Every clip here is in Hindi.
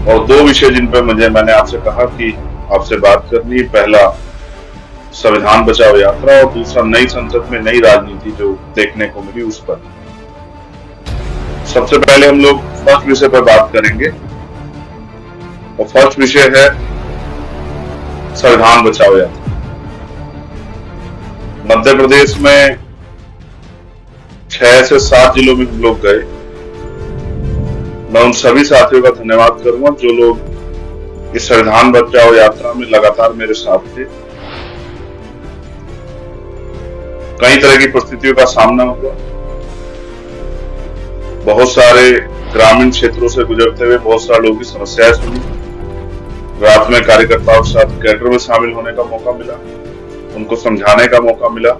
और दो विषय जिन पर मैंने आपसे कहा कि आपसे बात करनी है। पहला संविधान बचाओ यात्रा और दूसरा नई संसद में नई राजनीति जो देखने को मिली उस पर। सबसे पहले हम लोग फर्स्ट विषय पर बात करेंगे और फर्स्ट विषय है संविधान बचाओ यात्रा। मध्य प्रदेश में 6 से 7 जिलों में हम लोग गए। मैं उन सभी साथियों का धन्यवाद करूंगा जो लोग इस संविधान बचाओ यात्रा में लगातार मेरे साथ थे। कई तरह की परिस्थितियों का सामना हुआ। बहुत सारे ग्रामीण क्षेत्रों से गुजरते हुए बहुत सारे लोगों की समस्याएं सुनी। रात में कार्यकर्ताओं के साथ कैडर में शामिल होने का मौका मिला, उनको समझाने का मौका मिला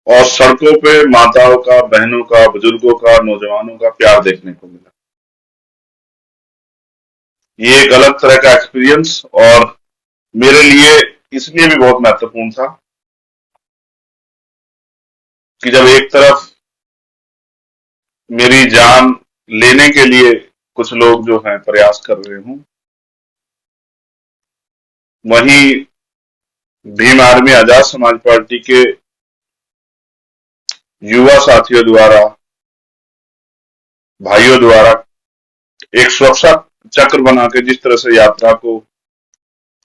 और सड़कों पे माताओं का, बहनों का, बुजुर्गों का, नौजवानों का प्यार देखने को मिला। ये एक अलग तरह का एक्सपीरियंस और मेरे लिए इसलिए भी बहुत महत्वपूर्ण था कि जब एक तरफ मेरी जान लेने के लिए कुछ लोग जो हैं प्रयास कर रहे हूं, वहीं भीम आर्मी आजाद समाज पार्टी के युवा साथियों द्वारा, भाइयों द्वारा एक सुरक्षा चक्र बना के जिस तरह से यात्रा को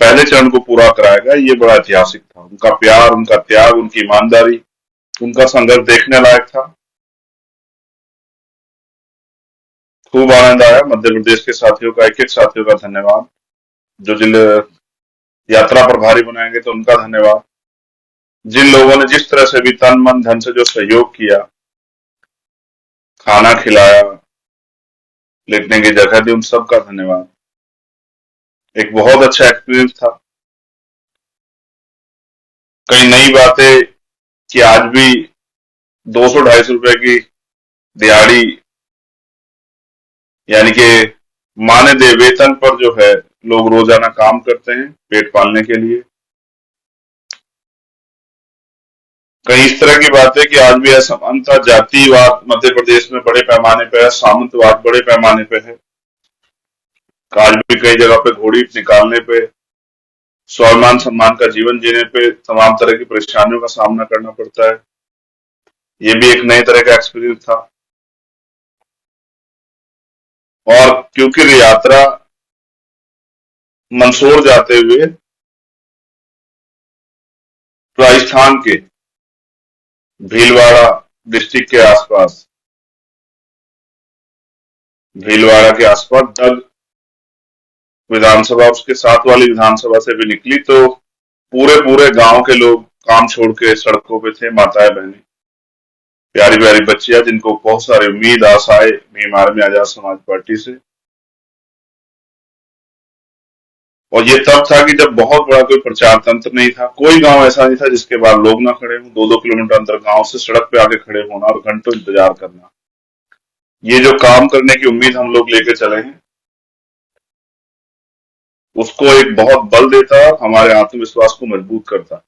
पहले चरण को पूरा कराया गया, ये बड़ा ऐतिहासिक था। उनका प्यार, उनका त्याग, उनकी ईमानदारी, उनका संघर्ष देखने लायक था। खूब आनंद आया। मध्य प्रदेश के साथियों का, एक एक साथियों का धन्यवाद। जो जिन यात्रा प्रभारी बनाएंगे तो उनका धन्यवाद। जिन लोगों ने जिस तरह से भी तन मन धन से जो सहयोग किया, खाना खिलाया, लेटने की जगह दी, उन सबका धन्यवाद। एक बहुत अच्छा एक्सपीरियंस था। कई नई बातें कि आज भी 200-250 रुपए की दिहाड़ी यानी कि मानदेय वेतन पर जो है लोग रोजाना काम करते हैं पेट पालने के लिए। कई इस तरह की बातें कि आज भी असमानता, जातिवाद मध्य प्रदेश में बड़े पैमाने पे है, सामंतवाद बड़े पैमाने पे है। आज भी कई जगह पे घोड़ी निकालने पे, स्वाभिमान सम्मान का जीवन जीने पे तमाम तरह की परेशानियों का सामना करना पड़ता है। ये भी एक नए तरह का एक्सपीरियंस था। और क्योंकि यात्रा मंदसौर जाते हुए राजस्थान के भीलवाड़ा डिस्ट्रिक्ट के आसपास, भीलवाड़ा के आसपास डग विधानसभा, उसके साथ वाली विधानसभा से भी निकली तो पूरे पूरे गांव के लोग काम छोड़ के सड़कों पे थे। माताएं, बहनें, प्यारी प्यारी बच्चियां, जिनको बहुत सारी उम्मीद, आशाएं भीम आर्मी आजाद समाज पार्टी से। और ये तब था कि जब बहुत बड़ा कोई प्रचार तंत्र नहीं था। कोई गांव ऐसा नहीं था जिसके बाद लोग ना खड़े हों। 2-2 किलोमीटर अंदर गांव से सड़क पे आके खड़े होना और घंटों इंतजार करना। ये जो काम करने की उम्मीद हम लोग लेके चले हैं, उसको एक बहुत बल देता है, हमारे आत्मविश्वास को मजबूत करता है।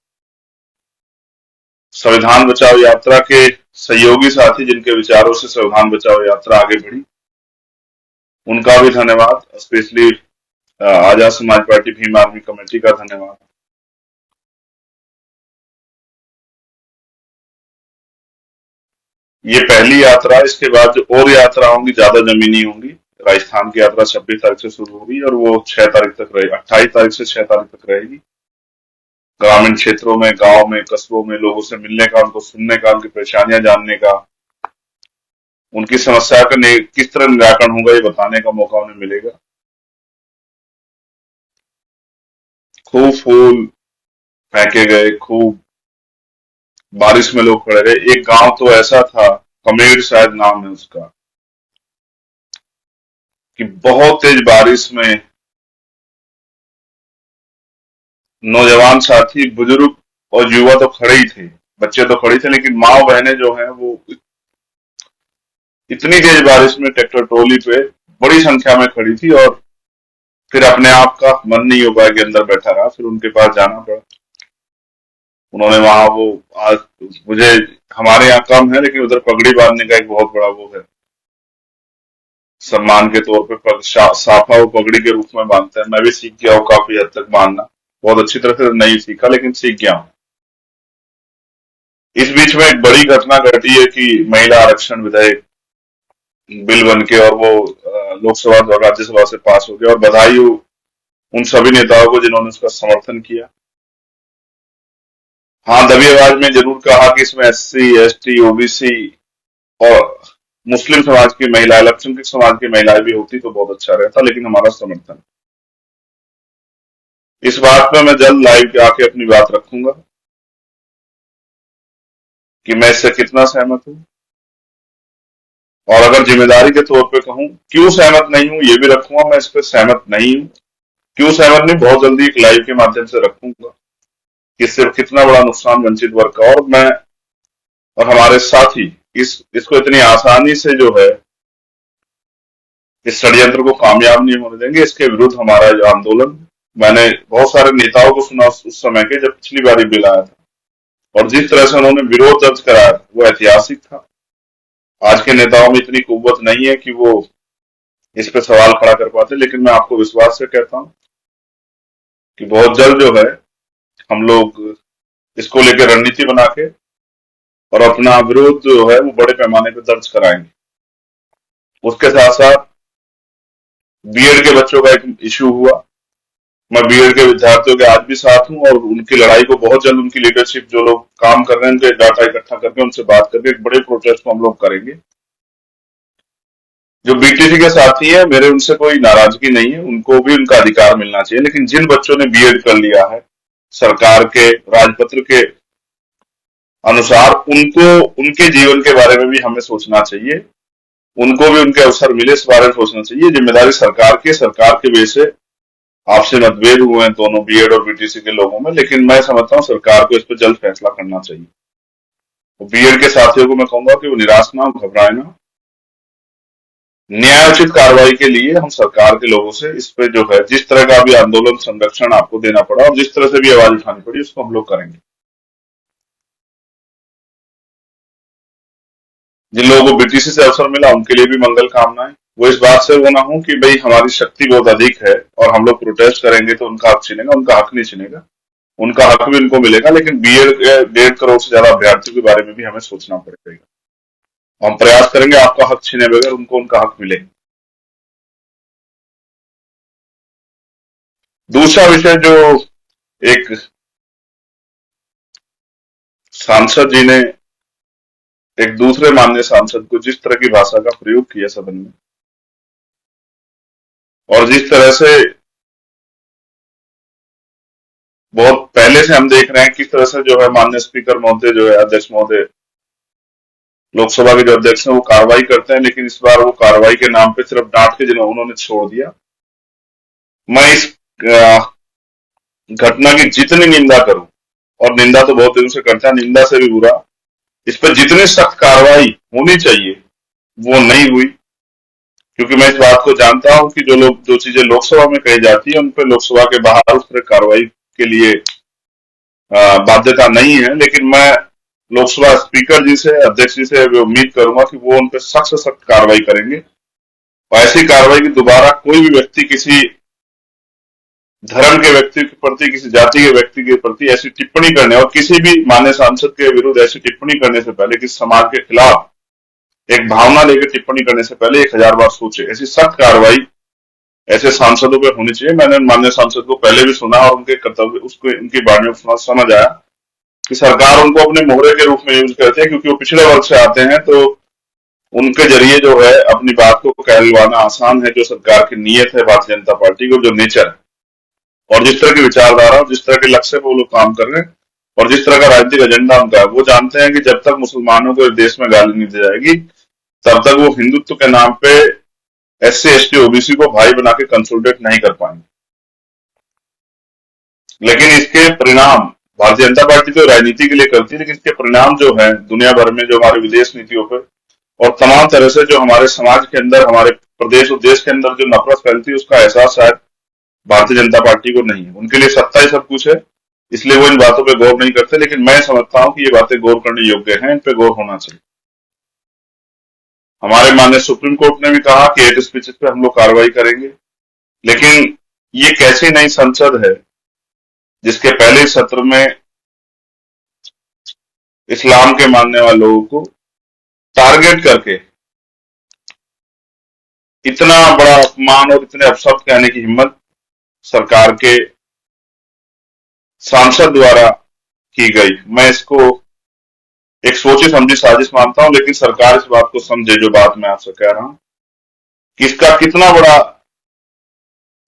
संविधान बचाओ यात्रा के सहयोगी साथी जिनके विचारों से संविधान बचाओ यात्रा आगे बढ़ी, उनका भी धन्यवाद। Specially Azad Samaj party Bhim army committee का धन्यवाद। ये पहली यात्रा, इसके बाद जो और यात्रा होंगी ज्यादा जमीनी होंगी। राजस्थान की यात्रा 26 तारीख से शुरू होगी और वो 6 तारीख तक रहेगी, 28 तारीख से 6 तारीख तक रहेगी। ग्रामीण क्षेत्रों में, गांव में, कस्बों में लोगों से मिलने का, उनको सुनने का, उनकी परेशानियां जानने का, उनकी समस्या का किस तरह निराकरण होगा ये बताने का मौका उन्हें मिलेगा। खूब फूल फेंके गए, खूब बारिश में लोग खड़े रहे। एक गांव तो ऐसा था, कमेर शायद नाम है उसका, कि बहुत तेज बारिश में नौजवान साथी, बुजुर्ग और युवा तो खड़े ही थे, बच्चे तो खड़े थे, लेकिन माँ बहनें जो हैं वो इतनी तेज बारिश में ट्रैक्टर ट्रॉली पे बड़ी संख्या में खड़ी थी। और फिर अपने आप का मन नहीं हो पाया कि अंदर बैठा रहा, फिर उनके पास जाना पड़ा। उन्होंने वहां वो, आज मुझे, हमारे यहाँ कम है लेकिन उधर पगड़ी बांधने का एक बहुत बड़ा वो है सम्मान के तौर पे साफा और पगड़ी के रूप में बांधते हैं। मैं भी सीख गया हूँ काफी हद तक बांधना, बहुत अच्छी तरह से नहीं सीखा लेकिन सीख गया हूँ। इस बीच में एक बड़ी घटना घटी है कि महिला आरक्षण विधेयक बिल बन के और वो लोकसभा और राज्यसभा से पास हो गया, और बधाई हो उन सभी नेताओं को जिन्होंने उसका समर्थन किया। हाँ, दबी आवाज में जरूर कहा कि इसमें एससी, एसटी, ओबीसी और मुस्लिम समाज की महिला, अल्पसंख्यक समाज की महिलाएं भी होती तो बहुत अच्छा रहता, लेकिन हमारा समर्थन। इस बात पे मैं जल्द लाइव के आके अपनी बात रखूंगा कि मैं इससे कितना सहमत हूँ, और अगर जिम्मेदारी के तौर पे कहूँ क्यों सहमत नहीं हूँ ये भी रखूंगा। मैं इस पे सहमत नहीं हूँ, क्यों सहमत नहीं, बहुत जल्दी एक लाइव के माध्यम से रखूंगा कि इससे कितना बड़ा नुकसान वंचित वर्ग का, और मैं और हमारे साथी इसको इतनी आसानी से जो है इस षड्यंत्र को कामयाब नहीं होने देंगे। इसके विरुद्ध हमारा जो आंदोलन, मैंने बहुत सारे नेताओं को सुना उस समय के जब पिछली बार बिल आया था, और जिस तरह से उन्होंने विरोध दर्ज कराया वो ऐतिहासिक था। आज के नेताओं में इतनी कुव्वत नहीं है कि वो इस पे सवाल खड़ा कर पाते, लेकिन मैं आपको विश्वास से कहता हूं कि बहुत जल्द जो है हम लोग इसको लेकर रणनीति बना के और अपना विरोध जो है वो बड़े पैमाने पर दर्ज कराएंगे। उसके साथ साथ बीएड के बच्चों का एक इश्यू हुआ। मैं बीएड के विद्यार्थियों के आज भी साथ हूं, और उनकी लड़ाई को बहुत जल्द उनकी लीडरशिप जो लोग काम कर रहे हैं उनके डाटा इकट्ठा करके उनसे बात करके एक बड़े प्रोटेस्ट को हम लोग करेंगे। जो बीटीसी के साथी है, मेरे उनसे कोई नाराजगी नहीं है, उनको भी उनका अधिकार मिलना चाहिए, लेकिन जिन बच्चों ने बीएड कर लिया है सरकार के राजपत्र के अनुसार, उनको उनके जीवन के बारे में भी हमें सोचना चाहिए, उनको भी उनके अवसर मिले इस बारे में सोचना चाहिए। जिम्मेदारी सरकार की, सरकार के वजह से आपसे मतभेद हुए हैं दोनों बीएड और बीटीसी के लोगों में, लेकिन मैं समझता हूं सरकार को इस पर जल्द फैसला करना चाहिए। तो बीएड के साथियों को मैं कहूंगा कि वो निराश ना हो, घबराए ना, न्यायोचित कार्रवाई के लिए हम सरकार के लोगों से इस पे जो है जिस तरह का भी आंदोलन संरक्षण आपको देना पड़ा और जिस तरह से भी आवाज उठानी पड़ी उसको हम लोग करेंगे। जिन लोगों को बीटीसी से अवसर मिला उनके लिए भी मंगल कामनाएं। वो इस बात से वो ना हो कि भाई हमारी शक्ति बहुत अधिक है और हम लोग प्रोटेस्ट करेंगे तो उनका हक छीनेगा, उनका हक नहीं छीनेगा, उनका हक भी उनको मिलेगा, लेकिन बीएड के 1.5 करोड़ से ज्यादा अभ्यर्थियों के बारे में भी हमें सोचना पड़ेगा। हम प्रयास करेंगे आपका हक छीने बगैर उनको उनका हक मिले। दूसरा विषय जो एक सांसद जी ने एक दूसरे माननीय सांसद को जिस तरह की भाषा का प्रयोग किया सदन में, और जिस तरह से बहुत पहले से हम देख रहे हैं किस तरह से जो है माननीय स्पीकर महोदय जो है, अध्यक्ष महोदय, लोकसभा के जो अध्यक्ष हैं वो कार्रवाई करते हैं, लेकिन इस बार वो कार्रवाई के नाम पे सिर्फ डांट के जिन्होंने उन्होंने छोड़ दिया। मैं इस घटना की जितनी निंदा करूं, और निंदा तो बहुत दिनों से करता है, निंदा से भी बुरा, इस पर जितनी सख्त कार्रवाई होनी चाहिए वो नहीं हुई, क्योंकि मैं इस बात को जानता हूं कि जो चीजें लोकसभा में कही जाती है उन पर लोकसभा के बाहर उस तरह कार्रवाई के लिए बाध्यता नहीं है। लेकिन मैं लोकसभा स्पीकर जी से, अध्यक्ष जी से उम्मीद करूंगा कि वो उन पर सख्त से सख्त कार्रवाई करेंगे, और ऐसी कार्रवाई की दोबारा कोई भी व्यक्ति किसी धर्म के व्यक्ति के प्रति, किसी जाति के व्यक्ति के प्रति ऐसी टिप्पणी करने और किसी भी मान्य सांसद के विरुद्ध ऐसी टिप्पणी करने से पहले, किसी समाज के खिलाफ एक भावना लेकर टिप्पणी करने से पहले 1000 बार सोचे। ऐसी सख्त कार्रवाई ऐसे सांसदों पर होनी चाहिए। मैंने मान्य सांसद को पहले भी सुना और उनके कर्तव्य, उसको उनकी बात में समझ आया कि सरकार उनको अपने मोहरे के रूप में यूज करती है, क्योंकि वो पिछड़े वर्ग से आते हैं, तो उनके जरिए जो है अपनी बात को कहलवाना आसान है। जो सरकार की नीयत है भारतीय जनता पार्टी को, जो नेचर और जिस तरह की विचारधारा और जिस तरह के लक्ष्य पर वो लोग काम कर रहे हैं और जिस तरह का राजनीतिक एजेंडा उनका है, वो जानते हैं कि जब तक मुसलमानों को इस देश में गाली नहीं दी जाएगी तब तक वो हिंदुत्व के नाम पे एससी, एसटी, ओबीसी को भाई बना के कंसोलिडेट नहीं कर पाएंगे। लेकिन इसके परिणाम, भारतीय जनता पार्टी तो राजनीति के लिए करती है, लेकिन इसके परिणाम जो है दुनिया भर में, जो हमारी विदेश नीतियों पर और तमाम तरह से जो हमारे समाज के अंदर, हमारे प्रदेश और देश के अंदर जो नफरत फैलती है, उसका एहसास शायद भारतीय जनता पार्टी को नहीं है। उनके लिए सत्ता ही सब कुछ है, इसलिए वो इन बातों पे गौर नहीं करते, लेकिन मैं समझता हूं कि ये बातें गौर करने योग्य हैं, इन पे गौर होना चाहिए। हमारे माननीय सुप्रीम कोर्ट ने भी कहा कि हेट स्पीचेस पे हम लोग कार्रवाई करेंगे, लेकिन ये कैसी नई संसद है जिसके पहले ही सत्र में इस्लाम के मानने वाले लोगों को टारगेट करके इतना बड़ा अपमान और इतने अपशब्द कहने की हिम्मत सरकार के सांसद द्वारा की गई। मैं इसको एक सोची समझी साजिश मानता हूं, लेकिन सरकार इस बात को समझे, जो बात मैं आपसे कह रहा हूं, कि इसका कितना बड़ा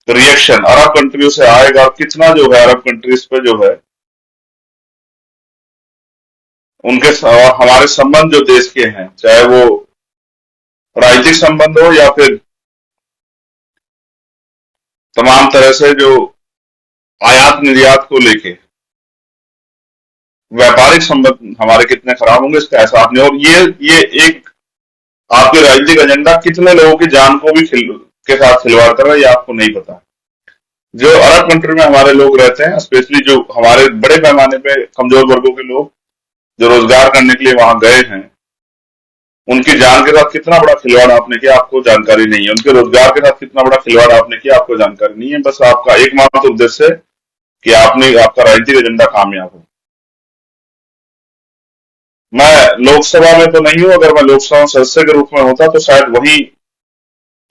रिएक्शन अरब कंट्रियों से आएगा और कितना जो है अरब कंट्रीज पे जो है उनके हमारे संबंध जो देश के हैं, चाहे वो राजनीतिक संबंध हो या फिर तमाम तरह से जो आयात निर्यात को लेके व्यापारिक संबंध हमारे कितने खराब होंगे, इसका एहसास नहीं। और ये एक आपके राजनीतिक एजेंडा कितने लोगों की जान को भी के साथ खिलवाड़ कर रहा है, ये आपको नहीं पता। जो अरब कंट्री में हमारे लोग रहते हैं, स्पेशली जो हमारे बड़े पैमाने पे कमजोर वर्गों के लोग जो रोजगार करने के लिए वहां गए हैं, उनकी जान के साथ कितना बड़ा खिलवाड़ आपने किया आपको जानकारी नहीं है। उनके रोजगार के साथ कितना बड़ा खिलवाड़ आपने किया आपको जानकारी नहीं है। बस आपका एकमात्र उद्देश्य है कि आपका राजनीतिक एजेंडा कामयाब हो। मैं लोकसभा में तो नहीं हूं, अगर मैं लोकसभा सदस्य के रूप में होता तो शायद वही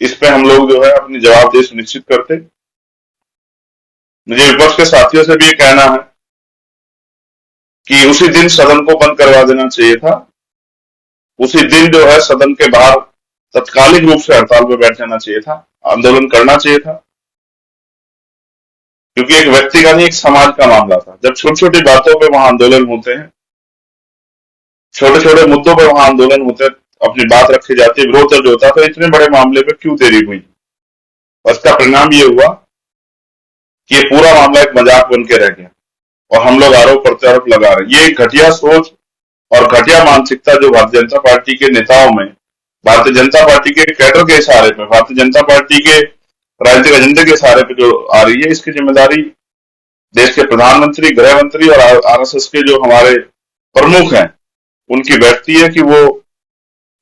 इस पे हम लोग जो है अपनी जवाबदेही सुनिश्चित करते। मुझे विपक्ष के साथियों से भी ये कहना है कि उसी दिन सदन को बंद करवा देना चाहिए था। उसी दिन जो है सदन के बाहर तत्कालिक रूप से हड़ताल पर बैठ जाना चाहिए था, आंदोलन करना चाहिए था, क्योंकि एक व्यक्ति का नहीं, एक समाज का मामला था। जब छोटी छोटी बातों पे वहां आंदोलन होते हैं, छोटे छोटे मुद्दों पर वहां आंदोलन होते हैं, अपनी बात रखी जाती है, विरोध दर्ज होता है, तो इतने बड़े मामले पे क्यों देरी हुई? और इसका परिणाम ये हुआ कि ये पूरा मामला एक मजाक बन के रह गया और हम लोग आरोप प्रत्यारोप लगा रहे हैं। ये घटिया सोच और घटिया मानसिकता जो भारतीय जनता पार्टी के नेताओं में, भारतीय जनता पार्टी के कैडर के इशारे पे, भारतीय जनता पार्टी के राजनीतिक एजेंडे के इशारे पे जो आ रही है, इसकी जिम्मेदारी देश के प्रधानमंत्री, गृह मंत्री और आरएसएस के जो हमारे प्रमुख हैं उनकी बैठती है कि वो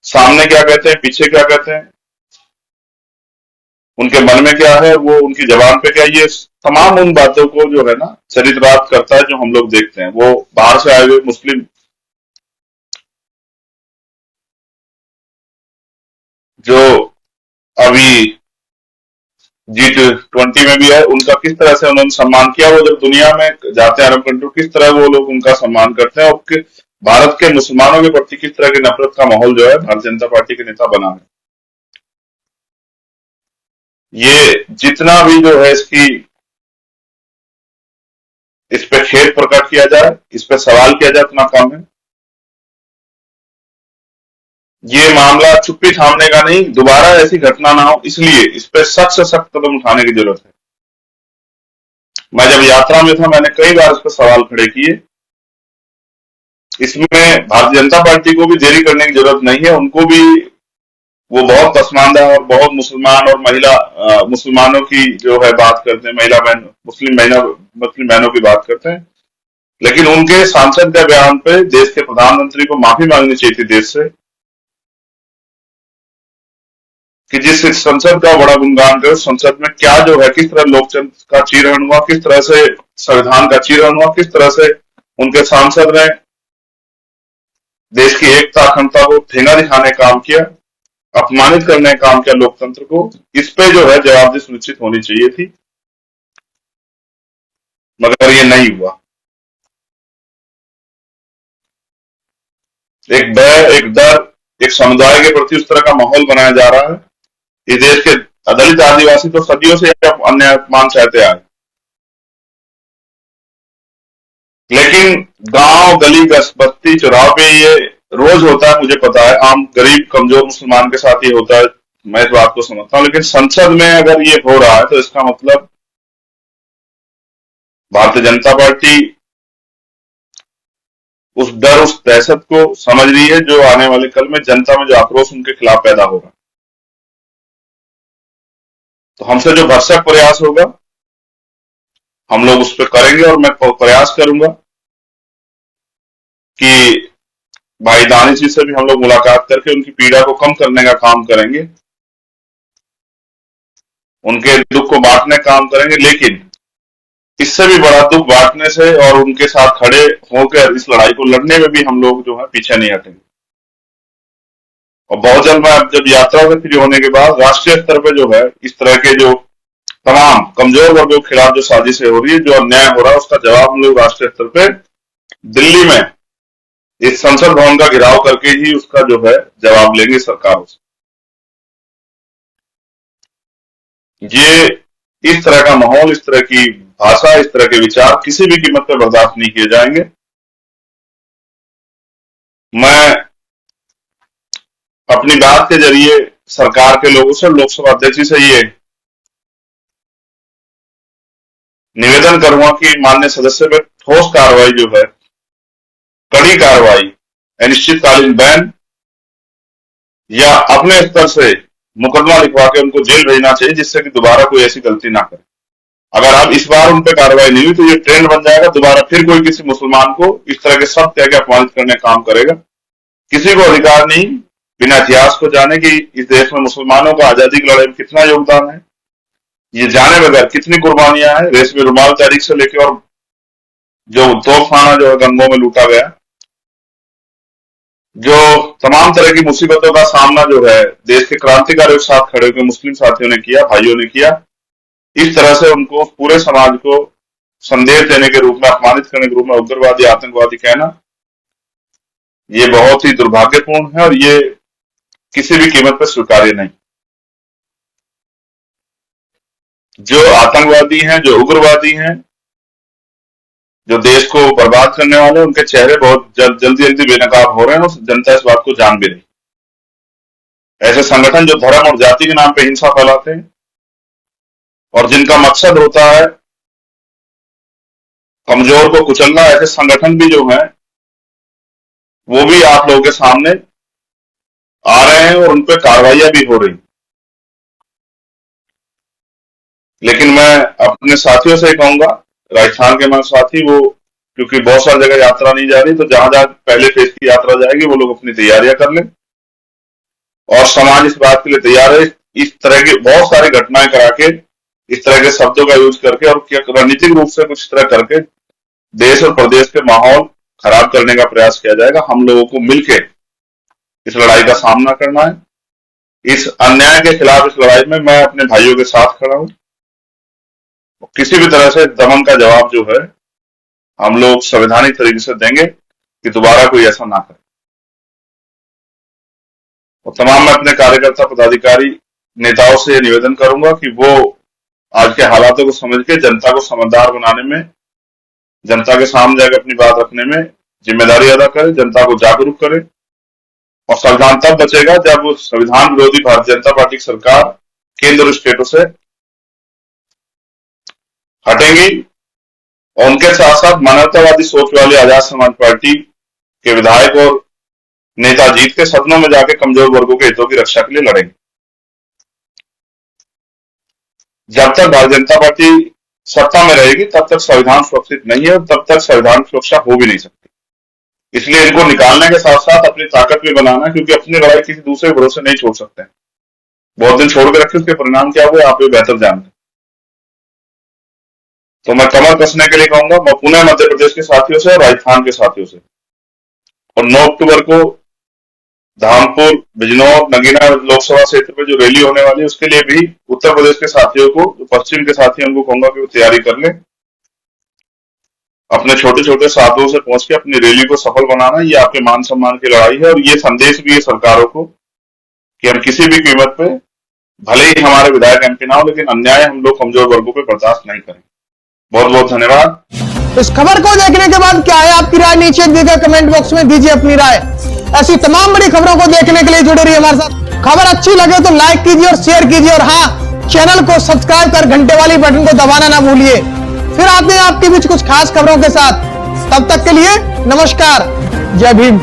सामने क्या कहते हैं, पीछे क्या कहते हैं, उनके मन में क्या है, वो उनकी जबान पे क्या, ये तमाम उन बातों को जो है ना चरितार्थ करता है जो हम लोग देखते हैं। वो बाहर से आए हुए मुस्लिम जो अभी G20 में भी है, उनका किस तरह से उन्होंने सम्मान किया। वो जब दुनिया में जाते हैं अरब कंट्री, किस तरह वो लोग उनका सम्मान करते हैं, और भारत के मुसलमानों के प्रति किस तरह की नफरत का माहौल जो है भारतीय जनता पार्टी के नेता बना है। ये जितना भी जो है इस पे खेद प्रकट किया जाए, इस पे सवाल किया जाए, इतना कम है। ये मामला चुप्पी थामने का नहीं, दोबारा ऐसी घटना ना हो, इसलिए इस पे सख्त से सख्त कदम उठाने की जरूरत है। मैं जब यात्रा में था, मैंने कई बार इस पर सवाल खड़े किए। इसमें भारतीय जनता पार्टी को भी देरी करने की जरूरत नहीं है। उनको भी, वो बहुत पसमानदा और बहुत मुसलमान और मुसलमानों की जो है बात करते हैं, मुस्लिम बहनों की बात करते हैं, लेकिन उनके सांसद के बयान पे देश के प्रधानमंत्री को माफी मांगनी चाहिए थी देश से, कि जिस संसद का बड़ा गुणगान करे, उस संसद में क्या जो है, किस तरह लोकतंत्र का चीरहरण हुआ, किस तरह से संविधान का चीरहरण हुआ, किस तरह से उनके सांसद ने देश की एकता अखंडता को ठेंगा दिखाने का काम किया, अपमानित करने का काम किया लोकतंत्र को। इस पे जो है जवाबदेही सुनिश्चित होनी चाहिए थी, मगर ये नहीं हुआ। एक भय, एक डर, एक समुदाय के प्रति उस तरह का माहौल बनाया जा रहा है। इस देश के दलित आदिवासी तो सदियों से अन्य अपमान सहते आए, लेकिन गांव गली बस्ती चौराहे पे ये रोज होता है, मुझे पता है। आम गरीब कमजोर मुसलमान के साथ ये होता है, मैं इस बात को समझता हूं, लेकिन संसद में अगर ये हो रहा है तो इसका मतलब भारतीय जनता पार्टी उस डर, उस दहशत को समझ रही है जो आने वाले कल में जनता में जो आक्रोश उनके खिलाफ पैदा होगा। तो हमसे जो भरसक प्रयास होगा हम लोग उस पर करेंगे, और मैं प्रयास करूंगा कि भाई दानिश जी से भी हम लोग मुलाकात करके उनकी पीड़ा को कम करने का काम करेंगे, उनके दुख को बांटने का काम करेंगे। लेकिन इससे भी बड़ा दुख बांटने से और उनके साथ खड़े होकर इस लड़ाई को लड़ने में भी हम लोग जो है पीछे नहीं हटेंगे। और बहुत जल्द मैं जब यात्रा से फ्री होने के बाद राष्ट्रीय स्तर पे जो है इस तरह के जो तमाम कमजोर वर्गों के खिलाफ जो साजिशें हो रही है, जो अन्याय हो रहा है, उसका जवाब हम लोग राष्ट्रीय स्तर पे दिल्ली में इस संसद भवन का घेराव करके ही उसका जो है जवाब लेंगे सरकारों से। ये इस तरह का माहौल, इस तरह की भाषा, इस तरह के विचार किसी भी कीमत पर बर्दाश्त नहीं किए जाएंगे। मैं अपनी बात के जरिए सरकार के लोगों से, लोकसभा अध्यक्ष जी से ये निवेदन करूंगा कि माननीय सदस्य पे ठोस कार्रवाई जो है, कड़ी कार्रवाई, अनिश्चितकालीन बैन या अपने स्तर से मुकदमा लिखवा के उनको जेल भेजना चाहिए, जिससे कि दोबारा कोई ऐसी गलती ना करे। अगर अब इस बार उन पर कार्रवाई नहीं हुई तो ये ट्रेंड बन जाएगा, दोबारा फिर कोई किसी मुसलमान को इस तरह के शब्द कह के अपमानित करने का काम करेगा। किसी को अधिकार नहीं बिना इतिहास को जाने कि इस देश में मुसलमानों का आजादी की लड़ाई में कितना योगदान है, ये जाने बगैर कितनी कुर्बानियां हैं। रेशमी रुमाल तारीख से लेकर और जो तोपखाना जो है गंगों में लूटा गया, जो तमाम तरह की मुसीबतों का सामना जो है देश के क्रांतिकारियों के साथ खड़े होकर मुस्लिम साथियों ने किया, भाइयों ने किया, इस तरह से उनको पूरे समाज को संदेश देने के रूप में, अपमानित करने के रूप में उग्रवादी, आतंकवादी कहना, ये बहुत ही दुर्भाग्यपूर्ण है और ये किसी भी कीमत पर स्वीकार्य नहीं। जो आतंकवादी हैं, जो उग्रवादी हैं, जो देश को बर्बाद करने वाले, उनके चेहरे बहुत जल्दी बेनकाब हो रहे हैं और जनता इस बात को जान भी रही। ऐसे संगठन जो धर्म और जाति के नाम पे हिंसा फैलाते हैं और जिनका मकसद होता है कमजोर को कुचलना, ऐसे संगठन भी जो है वो भी आप लोगों के सामने आ रहे हैं और उन पर कार्रवाइयां भी हो रही। लेकिन मैं अपने साथियों से कहूंगा, राजस्थान के मेरे साथी, वो क्योंकि बहुत सारी जगह यात्रा नहीं जा रही, तो जहां जहां पहले फेज की यात्रा जाएगी वो लोग अपनी तैयारियां कर लें और समाज इस बात के लिए तैयार है। इस तरह की बहुत सारी घटनाएं करा के, इस तरह के शब्दों का यूज करके और रणनीतिक रूप से कुछ तरह करके देश और प्रदेश के माहौल खराब करने का प्रयास किया जाएगा। हम लोगों को मिलकर इस लड़ाई का सामना करना है। इस अन्याय के खिलाफ इस लड़ाई में मैं अपने भाइयों के साथ खड़ा हूं। किसी भी तरह से दमन का जवाब जो है हम लोग संवैधानिक तरीके से देंगे कि दोबारा कोई ऐसा ना करे। और तमाम मैं अपने कार्यकर्ता, पदाधिकारी, नेताओं से निवेदन करूंगा कि वो आज के हालातों को समझ के जनता को समझदार बनाने में, जनता के सामने जाकर अपनी बात रखने में जिम्मेदारी अदा करे, जनता को जागरूक करे। और संविधान तब बचेगा जब संविधान विरोधी भारतीय जनता पार्टी की सरकार केंद्र और स्टेटों से हटेंगी और उनके साथ साथ मानवतावादी सोच वाली आजाद समाज पार्टी के विधायक और नेता जीत के सदनों में जाकर कमजोर वर्गों के हितों की रक्षा के लिए लड़ेंगे। जब तक भारतीय जनता पार्टी सत्ता में रहेगी तब तक संविधान सुरक्षित नहीं है और तब तक संविधान की सुरक्षा हो भी नहीं सकती। इसलिए इनको निकालने के साथ साथ अपनी ताकत भी बनाना, क्योंकि अपनी लड़ाई किसी दूसरे के भरोसे नहीं छोड़ सकते। बहुत दिन छोड़ के रखे, उसके परिणाम क्या हुए आप ये बेहतर जानते हैं। तो मैं कमर कसने के लिए कहूंगा, मैं पुनः मध्य प्रदेश के साथियों से और राजस्थान के साथियों से, और 9 अक्टूबर को धामपुर, बिजनौर, नगीना लोकसभा क्षेत्र में जो रैली होने वाली है उसके लिए भी उत्तर प्रदेश के साथियों को, जो पश्चिम के साथी हैं, उनको कहूंगा कि वो तैयारी कर लें। अपने छोटे छोटे साथियों से पहुंच के अपनी रैली को सफल बनाना, ये आपके मान सम्मान की लड़ाई है। और ये संदेश भी है सरकारों को कि हम किसी भी कीमत पे, भले ही हमारे विधायक एमपी ना हो, लेकिन अन्याय हम लोग कमजोर वर्गों पे बर्दाश्त नहीं करेंगे। बहुत बहुत धन्यवाद। इस खबर को देखने के बाद क्या है आपकी राय, नीचे दिए गए कमेंट बॉक्स में दीजिए अपनी राय। ऐसी तमाम बड़ी खबरों को देखने के लिए जुड़े रहिए हमारे साथ। खबर अच्छी लगे तो लाइक कीजिए और शेयर कीजिए, और हाँ, चैनल को सब्सक्राइब कर घंटे वाली बटन को दबाना ना भूलिए। फिर आते हैं आपके बीच कुछ खास खबरों के साथ। तब तक के लिए नमस्कार, जय भीम।